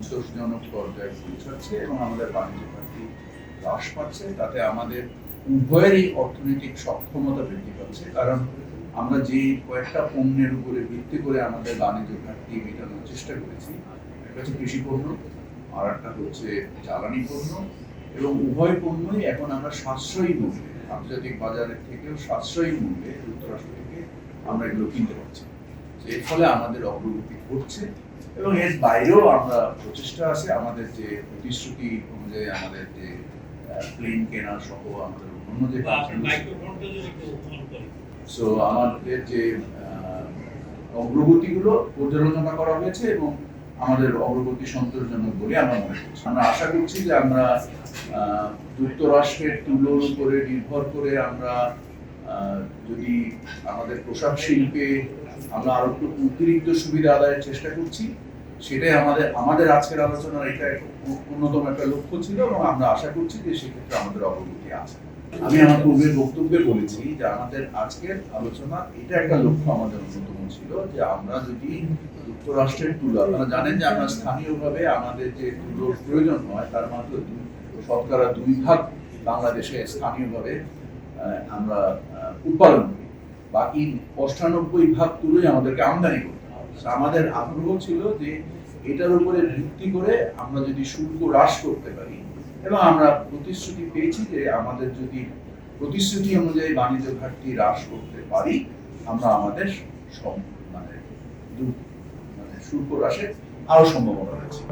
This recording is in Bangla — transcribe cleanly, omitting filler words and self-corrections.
সন্তোষজনক পর্যায়ে পৌঁছাচ্ছে এবং আমাদের বাণিজ্য ঘাটতি হ্রাস পাচ্ছে, তাতে আমাদের উভয়েরই অর্থনৈতিক সক্ষমতা বৃদ্ধি পাচ্ছে। কারণ আমরা যে কয়েকটা পণ্যের উপরে ভিত্তি করে আমাদের বাণিজ্য ঘাটতি মেটানোর চেষ্টা করেছি, একটা হচ্ছে কৃষি পণ্য, আর একটা হচ্ছে জ্বালানি পণ্য, এবং উভয় পণ্যই এখন আমরা সাশ্রয়ী মূল্যে, আন্তর্জাতিক বাজারের থেকেও সাশ্রয়ী মূল্যে যুক্তরাষ্ট্র থেকে আমরা এগুলো কিনতে পারছি। এর ফলে আমাদের অগ্রগতি ঘটছে এবং এর বাইরেও আমরা প্রচেষ্টা আছে আমাদের যে প্রতিশ্রুতি অনুযায়ী আমাদের যে প্লেন কেনা সহ আমাদের অন্য যে সো আমাদের যে অগ্রগতিগুলো পর্যালোচনা করা হয়েছে এবং আমাদের অগ্রগতি সন্তোষজনক বলে আমরা মনে করছি। আমরা আশা করছি যে আমরা যুক্তরাষ্ট্রের তুলোর উপরে নির্ভর করে আমরা যদি আমাদের পোশাক শিল্পে আমরা আরো একটু অতিরিক্ত সুবিধা আদায়ের চেষ্টা করছি, সেটাই আমাদের আজকের আলোচনার এটা অন্যতম একটা লক্ষ্য ছিল এবং আমরা আশা করছি যে সেক্ষেত্রে আমাদের অগ্রগতি আছে। আমি আমার পূর্বের বক্তব্যে বলেছি যে আমাদের আজকের আলোচনা এটা একটা লক্ষ্য আমাদের অন্যতম ছিল যে আমরা যদি যুক্তরাষ্ট্রের তুলো, আপনারা জানেন যে আমরা স্থানীয়ভাবে আমাদের যে তুলোর প্রয়োজন হয় তার মাত্র 2% বাংলাদেশে স্থানীয়ভাবে আমরা উৎপাদন করি, বাকি 98% তুলোই আমাদেরকে আমদানি করতে হবে। আমাদের আগ্রহ ছিল যে এটার উপরে ভিত্তি করে আমরা যদি শুল্ক হ্রাস করতে পারি, এবং আমরা প্রতিশ্রুতি পেয়েছি যে আমাদের যদি প্রতিশ্রুতি অনুযায়ী বাণিজ্য ঘাটতি হ্রাস করতে পারি, আমরা আমাদের শুল্ক হ্রাসের আরো সম্ভাবনা রয়েছে।